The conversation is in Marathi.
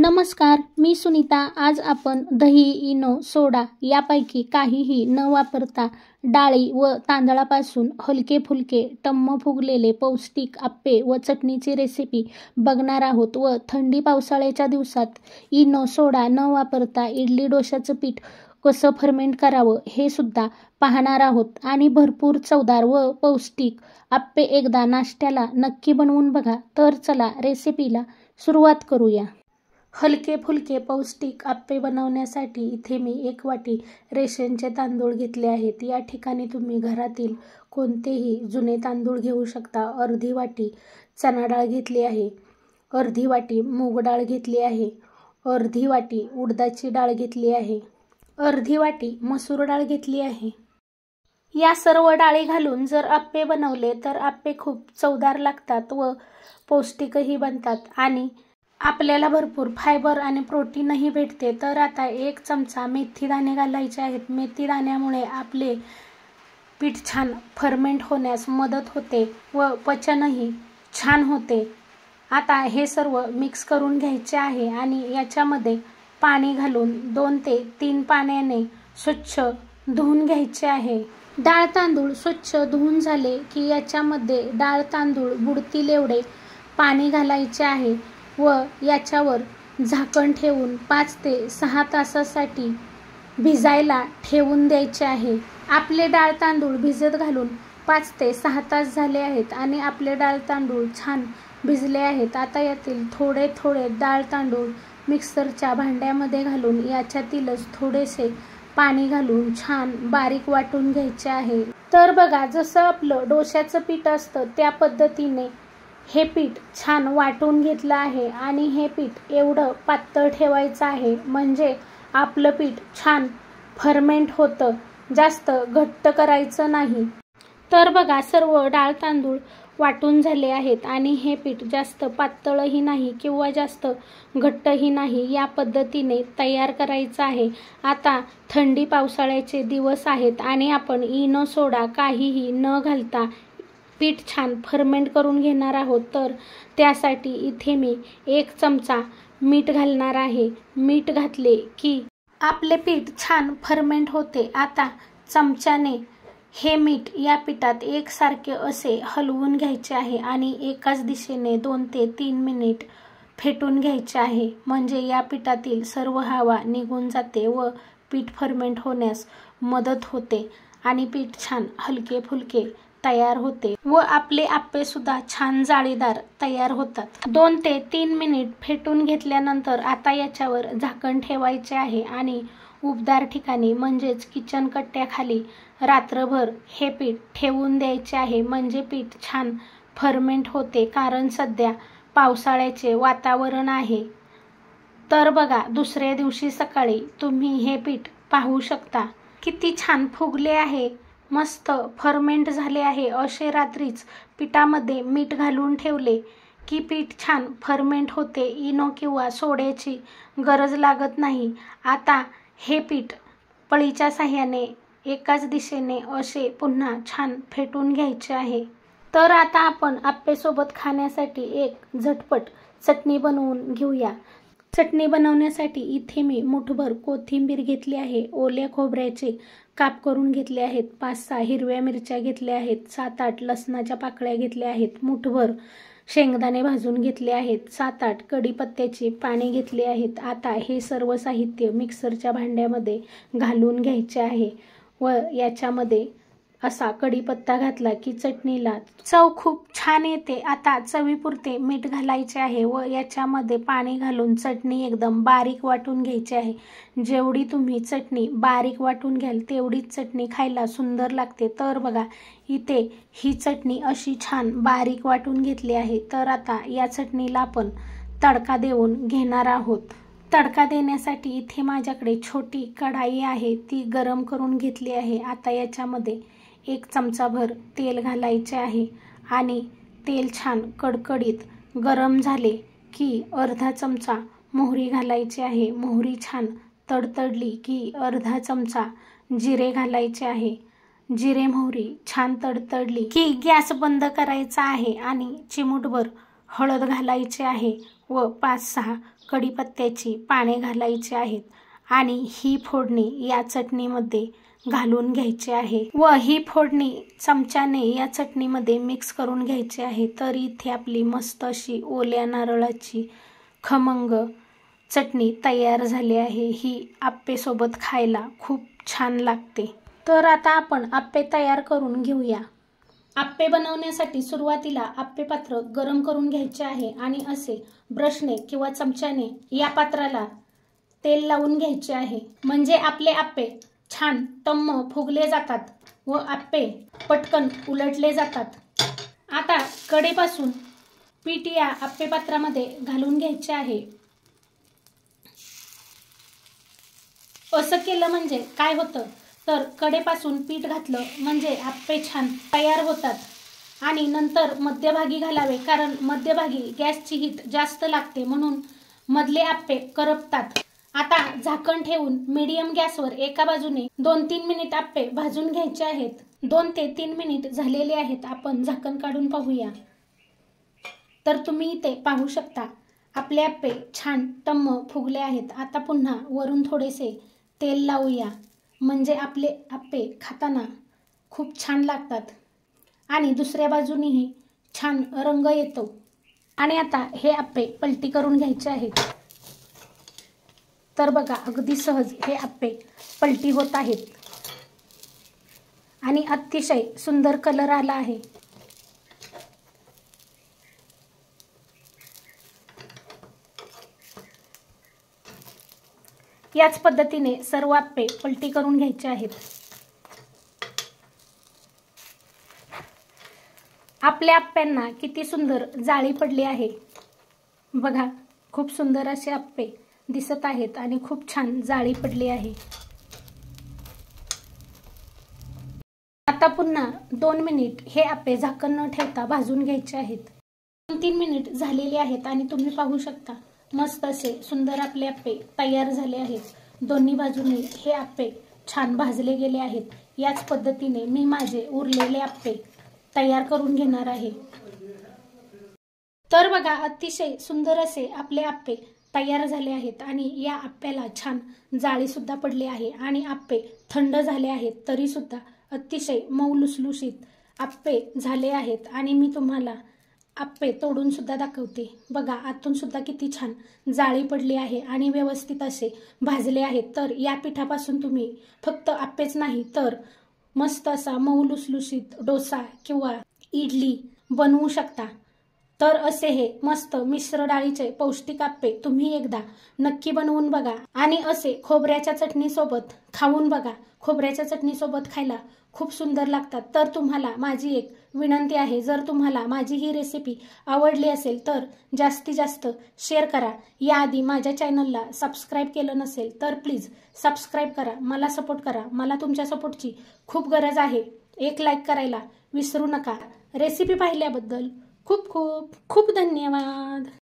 नमस्कार, मी सुनीता। आज आपण दही, इनो, सोडा यापैकी काहीही न वापरता डाळी व तांदळापासून हलके फुलके टम्म फुगलेले पौष्टिक आप्पे व चटणीची रेसिपी बघणार आहोत। व थंडी पावसाळ्याच्या दिवसात इनो, सोडा न वापरता इडली डोशाचं पीठ कसं फर्मेंट करावं हे सुद्धा पाहणार आहोत। आणि भरपूर चवदार व पौष्टिक आप्पे एकदा नाश्त्याला नक्की बनवून बघा। तर चला रेसिपीला सुरुवात करूया। हलके फुलके पौष्टिक आप्पे बनवण्यासाठी इथे मी 1 वाटी रेशनचे तांदूळ घेतले आहेत। या ठिकाणी तुम्ही घरातील कोणतेही जुने तांदूळ घेऊ शकता। अर्धी वाटी चणा डाळ घेतली आहे, अर्धी वाटी मूग डाळ घेतली आहे, अर्धी वाटी उडदाची डाळ घेतली आहे, अर्धी वाटी मसूर डाळ घेतली आहे। या सर्व डाळी घालून जर आप्पे बनवले तर आप्पे खूप चवदार लागतात व पौष्टिकही बनतात आणि आपल्याला भरपूर फायबर आणि प्रोटीनही भेटते। तर आता 1 चमचा मेथी दाणे घालायचे आहेत। मेथी दाण्यामुळे आपले पीठ छान फर्मेंट होण्यास मदत होते व पचनही छान होते। आता हे सर्व मिक्स करून घ्यायचे आहे आणि याच्यामध्ये पाणी घालून 2 ते 3 पाण्याने स्वच्छ धुवून घ्यायचे आहे। डाळ तांदूळ स्वच्छ धुवून झाले की याच्यामध्ये डाळ तांदूळ बुडतील एवढे पाणी घालायचे आहे व याच्यावर झाकण ठेवून 5 ते 6 तासासाठी भिजायला ठेवून द्यायचे आहे। आपले डाळ तांदूळ भिजत घालून 5 ते 6 तास झाले आहेत आणि आपले डाळ तांदूळ छान भिजले आहेत। आता यातील थोडे थोडे डाळ तांदूळ मिक्सरच्या भांड्यामध्ये घालून याच्यातीलच थोडेसे पाणी घालून छान बारीक वाटून घ्यायचे आहे। तर बघा, जसं आपलं डोश्याचं पीठ असतं त्या पद्धतीने हे पीठ छान वाटून घेतलं आहे आणि हे पीठ एवढं पातळ ठेवायचं आहे म्हणजे आपलं पीठ छान फर्मेंट होतं, जास्त घट्ट करायचं नाही। तर बघा, सर्व डाळ तांदूळ वाटून झाले आहेत आणि हे पीठ जास्त पातळही नाही किंवा जास्त घट्टही नाही, या पद्धतीने तयार करायचं आहे। आता थंडी पावसाळ्याचे दिवस आहेत आणि आपण इनो, सोडा काहीही न घालता पीठ छान फर्मेंट करून घेणार आहोत। तर त्यासाठी इथे मी 1 चमचा मीठ घालणार आहे। मीठ घातले की आपले पीठ छान फर्मेंट होते। आता चमच्याने हे मीठ या पिठात एकसारखे असे हलवून घ्यायचे आहे आणि एकाच दिशेने 2 ते 3 मिनिट फेटून घ्यायचे आहे म्हणजे या पिठातील सर्व हवा निघून जाते व पीठ फर्मेंट होण्यास मदत होते आणि पीठ छान हलके फुलके तयार होते व आपले आप्पे सुद्धा छान जाळीदार तयार होतात। 2 ते 3 मिनिट फेटून घेतल्यानंतर आता याच्यावर झाकण ठेवायचे आहे आणि उबदार ठिकाणी म्हणजेच किचन कट्ट्याखाली रात्रभर हे पीठ ठेवून द्यायचे आहे म्हणजे पीठ छान फर्मेंट होते, कारण सध्या पावसाळ्याचे वातावरण आहे। तर बघा, दुसऱ्या दिवशी सकाळी तुम्ही हे पीठ पाहू शकता किती छान फुगले आहे, मस्त फर्मेंट झाले आहे। असे रात्रीच पिठामध्ये मीठ घालून ठेवले की पीठ छान फर्मेंट होते, इनो किंवा सोड्याची गरज लागत नाही। आता हे पीठ पळीच्या साहाय्याने एकाच दिशेने असे पुन्हा छान फेटून घ्यायचे आहे। तर आता आपण आप्पेसोबत खाण्यासाठी एक झटपट चटणी बनवून घेऊया। चटणी बनवण्यासाठी इथे मी मुठभर कोथिंबीर घेतली आहे, ओल्या खोबऱ्याचे काप करून घेतले आहेत, 5-6 हिरव्या मिरच्या घेतल्या आहेत, 7-8 लसणाच्या पाकळ्या घेतल्या आहेत, मुठभर शेंगदाणे भाजून घेतले आहेत, 7-8 कढीपत्त्याची पाने घेतली आहेत। आता हे सर्व साहित्य मिक्सरच्या भांड्यामध्ये घालून घ्यायचे आहे व याच्यामध्ये असा कढीपत्ता घातला की चटणीला चव खूप छान येते। आता चवीपुरते मीठ घालायचे आहे व याच्यामध्ये पाणी घालून चटणी एकदम बारीक वाटून घ्यायची आहे। जेवढी तुम्ही चटणी बारीक वाटून घ्याल तेवढीच चटणी खायला सुंदर लागते। तर बघा, इथे ही चटणी अशी छान बारीक वाटून घेतली आहे। तर आता या चटणीला आपण तडका देऊन घेणार आहोत। तडका देण्यासाठी इथे माझ्याकडे छोटी कढाई आहे, ती गरम करून घेतली आहे। आता याच्यामध्ये 1 चमचाभर तेल घालायचे आहे आणि तेल छान कडकडीत गरम झाले की अर्धा चमचा मोहरी घालायची आहे। मोहरी छान तडतडली की अर्धा चमचा जिरे घालायचे आहे। जिरे मोहरी छान तडतडली की गॅस बंद करायचा आहे आणि चिमूटभर हळद घालायची आहे व 5-6 कढीपत्त्याची पाने घालायची आहेत आणि ही फोडणी या चटणीमध्ये घालून घ्यायची आहे व ही फोडणी चमच्याने या चटणीमध्ये मिक्स करून घ्यायची आहे। तर इथे आपली मस्त अशी ओल्या नारळाची खमंग चटणी तयार झाली आहे। ही आप्पे सोबत खायला खूप छान लागते। तर आता आपण आप्पे तयार करून घेऊया। आप्पे बनवण्यासाठी सुरुवातीला आप्पे पात्र गरम करून घ्यायचे आहे आणि असे ब्रशने किंवा चमच्याने या पात्राला तेल लावून घ्यायचे आहे, म्हणजे आपले आप्पे छान टम्म फुगले जातात व आप्पे पटकन उलटले जातात। आता कढईपासून पीठ या आप्पे पात्रामध्ये घालून घ्यायचे आहे। असं केलं म्हणजे काय होतं तर कढईपासून पीठ घातलं म्हणजे आप्पे छान तयार होतात आणि नंतर मध्यभागी घालावे, कारण मध्यभागी गॅसची हीट जास्त लागते म्हणून मधले आप्पे करपतात। आता झाकण ठेवून मीडियम गॅसवर एका बाजूने 2-3 मिनिट आप्पे भाजून घ्यायचे आहेत। 2 ते 3 मिनिट झालेले आहेत। आपण झाकण काढून पाहूया। तर तुम्ही इथे पाहू शकता आपले आप्पे छान टम्म फुगले आहेत। आता पुन्हा वरून थोडेसे तेल लावूया, म्हणजे आपले आप्पे खाताना खूप छान लागतात आणि दुसऱ्या बाजूनेही छान रंग येतो। आणि आता हे आप्पे पलटी करून घ्यायचे आहेत। तर बघा अगदी सहज हे आप्पे पलटी होत आहेत आणि अतिशय सुंदर कलर आला आहे। याच पद्धतीने सर्व आप्पे पलटी करून घ्यायचे आहेत। आपल्या आप्प्यांना किती सुंदर जाळी पडली आहे बघा, खूप सुंदर असे आप्पे दिसत आहेत आणि खूप छान जाळी पडली आहे। आता पुन्हा 2 मिनिट हे आप्पे झाकण न ठेवता भाजून घ्यायचे आहेत। 2-3 मिनिट झालेले आहेत आणि तुम्ही पाहू शकता मस्त असे सुंदर आपले आप्पे तयार झाले आहेत। दोन्ही बाजूने हे आप्पे छान भाजले गेले आहेत। याच पद्धतीने मी माझे उरलेले आप्पे तयार करून घेणार आहे। तर बघा अतिशय सुंदर असे आपले आप्पे तयार झाले आहेत आणि या आप्प्याला छान जाळी सुद्धा पडली आहे आणि आप्पे थंड झाले आहेत तरी सुद्धा अतिशय मऊ लुसलुशीत आप्पे झाले आहेत। आणि मी तुम्हाला आप्पे तोडून सुद्धा दाखवते। बघा आतून सुद्धा किती छान जाळी पडली आहे आणि व्यवस्थित असे भाजले आहेत। तर या पिठापासून तुम्ही फक्त आप्पेच नाही तर मस्त असा मऊ लुसलुशीत डोसा किंवा इडली बनवू शकता। तर असे हे मस्त मिश्र डाळीचे पौष्टिक आप्पे तुम्ही एकदा नक्की बनवून बघा आणि असे खोबऱ्याच्या चटणी सोबत खाऊन बघा। खोबऱ्याच्या चटणी सोबत खायला खूप सुंदर लागतात। तर तुम्हाला माझी एक विनंती आहे, जर तुम्हाला माझी ही रेसिपी आवडली असेल तर जास्तीत जास्त शेअर करा। याआधी माझ्या चॅनलला सबस्क्राईब केलं नसेल तर प्लीज सबस्क्राईब करा, मला सपोर्ट करा। मला तुमच्या सपोर्टची खूप गरज आहे। एक लाईक करायला विसरू नका। रेसिपी पाहिल्याबद्दल खूप खूप खूप धन्यवाद।